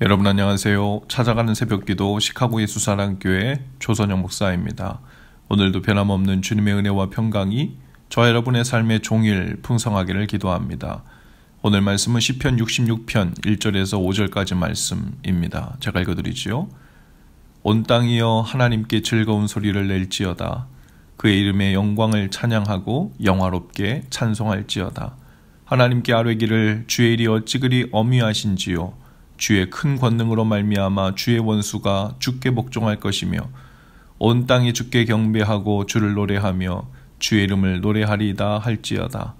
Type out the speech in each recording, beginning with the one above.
여러분 안녕하세요. 찾아가는 새벽기도 시카고 예수사랑교회 조선영 목사입니다. 오늘도 변함없는 주님의 은혜와 평강이 저와 여러분의 삶의 종일 풍성하기를 기도합니다. 오늘 말씀은 시편 66편 1절에서 5절까지 말씀입니다. 제가 읽어드리지요. 온 땅이여 하나님께 즐거운 소리를 낼지어다. 그의 이름의 영광을 찬양하고 영화롭게 찬송할지어다. 하나님께 아뢰기를 주의 일이 어찌 그리 엄위하신지요. 주의 큰 권능으로 말미암아 주의 원수가 주께 복종할 것이며 온 땅이 주께 경배하고 주를 노래하며 주의 이름을 노래하리이다 할지어다.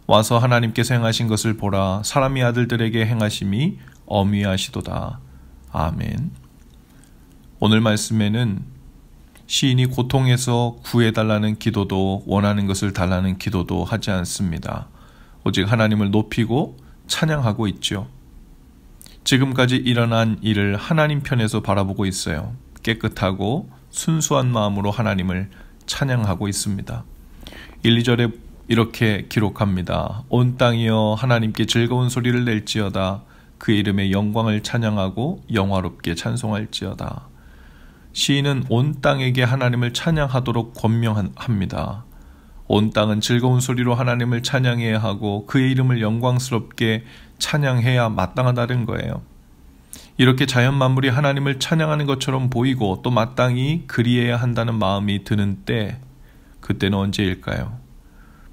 와서 하나님께서 행하신 것을 보라. 사람이 아들들에게 행하심이 엄위하시도다. 아멘. 오늘 말씀에는 시인이 고통에서 구해달라는 기도도 원하는 것을 달라는 기도도 하지 않습니다. 오직 하나님을 높이고 찬양하고 있죠. 지금까지 일어난 일을 하나님 편에서 바라보고 있어요. 깨끗하고 순수한 마음으로 하나님을 찬양하고 있습니다. 1, 2절에 이렇게 기록합니다. 온 땅이여 하나님께 즐거운 소리를 낼지어다. 그의 이름의 영광을 찬양하고 영화롭게 찬송할지어다. 시인은 온 땅에게 하나님을 찬양하도록 권명합니다. 온 땅은 즐거운 소리로 하나님을 찬양해야 하고 그의 이름을 영광스럽게 찬양해야 마땅하다는 거예요. 이렇게 자연 만물이 하나님을 찬양하는 것처럼 보이고 또 마땅히 그리해야 한다는 마음이 드는 때, 그때는 언제일까요?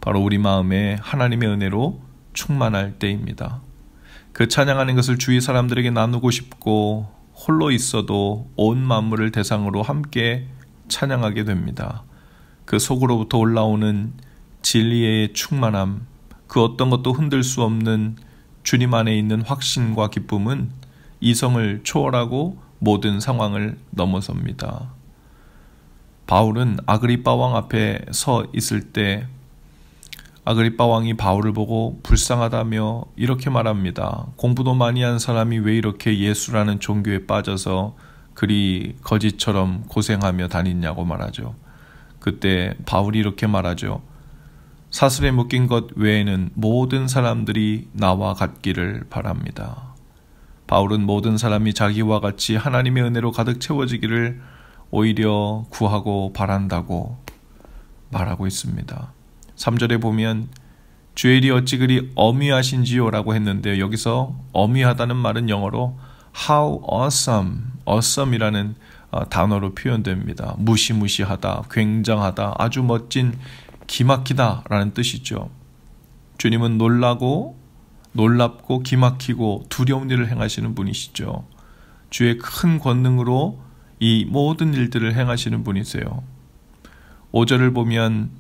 바로 우리 마음에 하나님의 은혜로 충만할 때입니다. 그 찬양하는 것을 주위 사람들에게 나누고 싶고 홀로 있어도 온 만물을 대상으로 함께 찬양하게 됩니다. 그 속으로부터 올라오는 진리의 충만함, 그 어떤 것도 흔들 수 없는 주님 안에 있는 확신과 기쁨은 이성을 초월하고 모든 상황을 넘어섭니다. 바울은 아그리빠 왕 앞에 서 있을 때 아그리빠 왕이 바울을 보고 불쌍하다며 이렇게 말합니다. 공부도 많이 한 사람이 왜 이렇게 예수라는 종교에 빠져서 그리 거지처럼 고생하며 다니냐고 말하죠. 그때 바울이 이렇게 말하죠. 사슬에 묶인 것 외에는 모든 사람들이 나와 같기를 바랍니다. 바울은 모든 사람이 자기와 같이 하나님의 은혜로 가득 채워지기를 오히려 구하고 바란다고 말하고 있습니다. 3절에 보면 주의 일이 어찌 그리 엄위하신지요 라고 했는데, 여기서 엄위하다는 말은 영어로 how awesome이라는 단어로 표현됩니다. 무시무시하다, 굉장하다, 아주 멋진, 기막히다 라는 뜻이죠. 주님은 놀랍고 기막히고 두려운 일을 행하시는 분이시죠. 주의 큰 권능으로 이 모든 일들을 행하시는 분이세요. 5절을 보면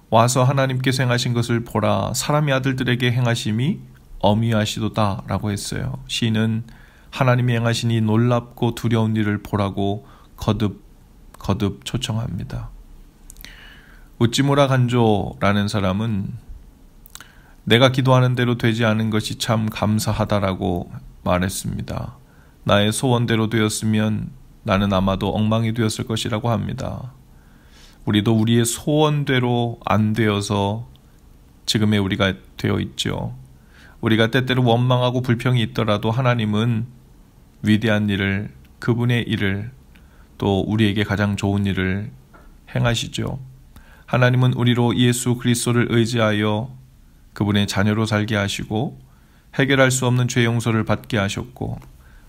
와서 하나님께서 행하신 것을 보라. 사람의 아들들에게 행하심이 엄위하시도다 라고 했어요. 시인은 하나님이 행하신 이 놀랍고 두려운 일을 보라고 거듭 초청합니다. 우찌무라 간조라는 사람은 내가 기도하는 대로 되지 않은 것이 참 감사하다라고 말했습니다. 나의 소원대로 되었으면 나는 아마도 엉망이 되었을 것이라고 합니다. 우리도 우리의 소원대로 안 되어서 지금의 우리가 되어 있죠. 우리가 때때로 원망하고 불평이 있더라도 하나님은 위대한 일을, 그분의 일을, 또 우리에게 가장 좋은 일을 행하시죠. 하나님은 우리로 예수 그리스도를 의지하여 그분의 자녀로 살게 하시고 해결할 수 없는 죄 용서를 받게 하셨고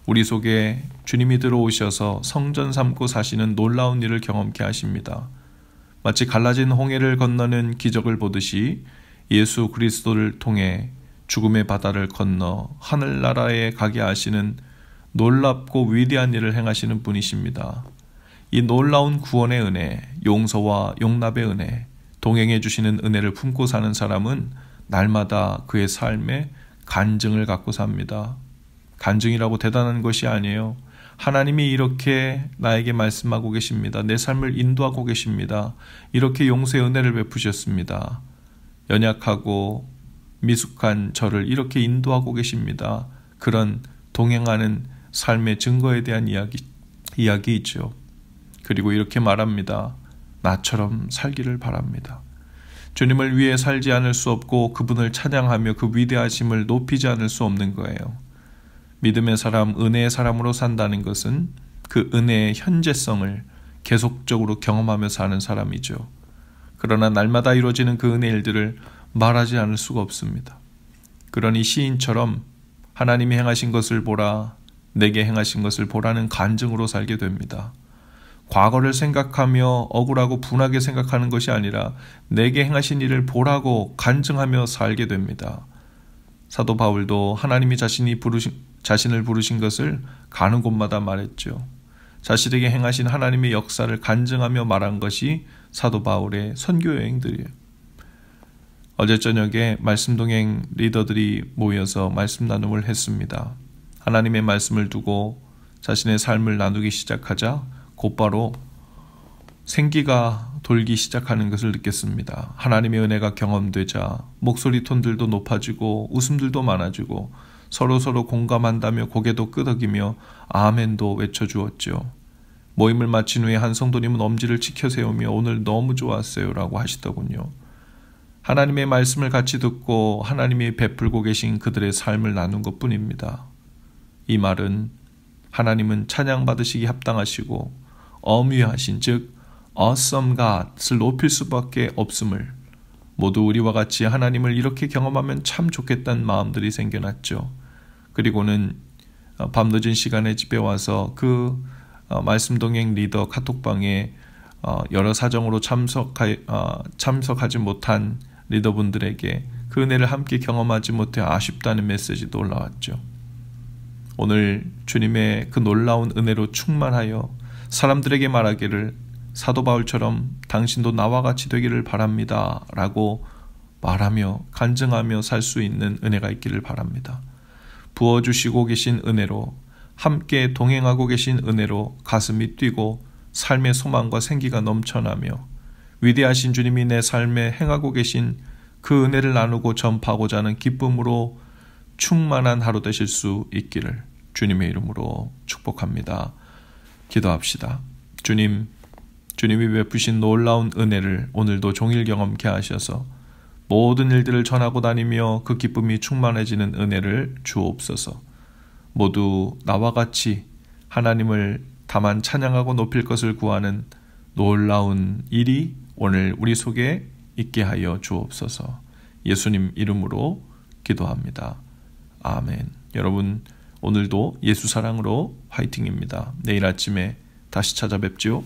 우리 속에 주님이 들어오셔서 성전 삼고 사시는 놀라운 일을 경험케 하십니다. 마치 갈라진 홍해를 건너는 기적을 보듯이 예수 그리스도를 통해 죽음의 바다를 건너 하늘나라에 가게 하시는 놀랍고 위대한 일을 행하시는 분이십니다. 이 놀라운 구원의 은혜, 용서와 용납의 은혜, 동행해 주시는 은혜를 품고 사는 사람은 날마다 그의 삶에 간증을 갖고 삽니다. 간증이라고 대단한 것이 아니에요. 하나님이 이렇게 나에게 말씀하고 계십니다. 내 삶을 인도하고 계십니다. 이렇게 용서의 은혜를 베푸셨습니다. 연약하고 미숙한 저를 이렇게 인도하고 계십니다. 그런 동행하는 삶의 증거에 대한 이야기이죠. 그리고 이렇게 말합니다. 나처럼 살기를 바랍니다. 주님을 위해 살지 않을 수 없고 그분을 찬양하며 그 위대하심을 높이지 않을 수 없는 거예요. 믿음의 사람, 은혜의 사람으로 산다는 것은 그 은혜의 현재성을 계속적으로 경험하며 사는 사람이죠. 그러나 날마다 이루어지는 그 은혜 일들을 말하지 않을 수가 없습니다. 그러니 시인처럼 하나님이 행하신 것을 보라, 내게 행하신 것을 보라는 간증으로 살게 됩니다. 과거를 생각하며 억울하고 분하게 생각하는 것이 아니라 내게 행하신 일을 보라고 간증하며 살게 됩니다. 사도 바울도 하나님이 자신을 부르신 것을 가는 곳마다 말했죠. 자신에게 행하신 하나님의 역사를 간증하며 말한 것이 사도 바울의 선교 여행들이에요. 어제 저녁에 말씀 동행 리더들이 모여서 말씀 나눔을 했습니다. 하나님의 말씀을 두고 자신의 삶을 나누기 시작하자 곧바로 생기가 돌기 시작하는 것을 느꼈습니다. 하나님의 은혜가 경험되자 목소리 톤들도 높아지고 웃음들도 많아지고 서로 공감한다며 고개도 끄덕이며 아멘도 외쳐주었죠. 모임을 마친 후에 한 성도님은 엄지를 치켜 세우며 오늘 너무 좋았어요 라고 하시더군요. 하나님의 말씀을 같이 듣고 하나님이 베풀고 계신 그들의 삶을 나눈 것뿐입니다. 이 말은 하나님은 찬양받으시기 합당하시고 어미하신 즉 awesome God을 높일 수밖에 없음을 모두 우리와 같이 하나님을 이렇게 경험하면 참 좋겠다는 마음들이 생겨났죠. 그리고는 밤늦은 시간에 집에 와서 그 말씀 동행 리더 카톡방에 여러 사정으로 참석하지 못한 리더분들에게 그 은혜를 함께 경험하지 못해 아쉽다는 메시지도 올라왔죠. 오늘 주님의 그 놀라운 은혜로 충만하여 사람들에게 말하기를 사도 바울처럼 당신도 나와 같이 되기를 바랍니다 라고 말하며 간증하며 살 수 있는 은혜가 있기를 바랍니다. 부어주시고 계신 은혜로 함께 동행하고 계신 은혜로 가슴이 뛰고 삶의 소망과 생기가 넘쳐나며 위대하신 주님이 내 삶에 행하고 계신 그 은혜를 나누고 전파하고자 하는 기쁨으로 충만한 하루 되실 수 있기를 주님의 이름으로 축복합니다. 기도합시다. 주님이 베푸신 놀라운 은혜를 오늘도 종일 경험케 하셔서 모든 일들을 전하고 다니며 그 기쁨이 충만해지는 은혜를 주옵소서. 모두 나와 같이 하나님을 다만 찬양하고 높일 것을 구하는 놀라운 일이 오늘 우리 속에 있게 하여 주옵소서. 예수님 이름으로 기도합니다. 아멘. 여러분 오늘도 예수 사랑으로 화이팅입니다. 내일 아침에 다시 찾아뵙지요.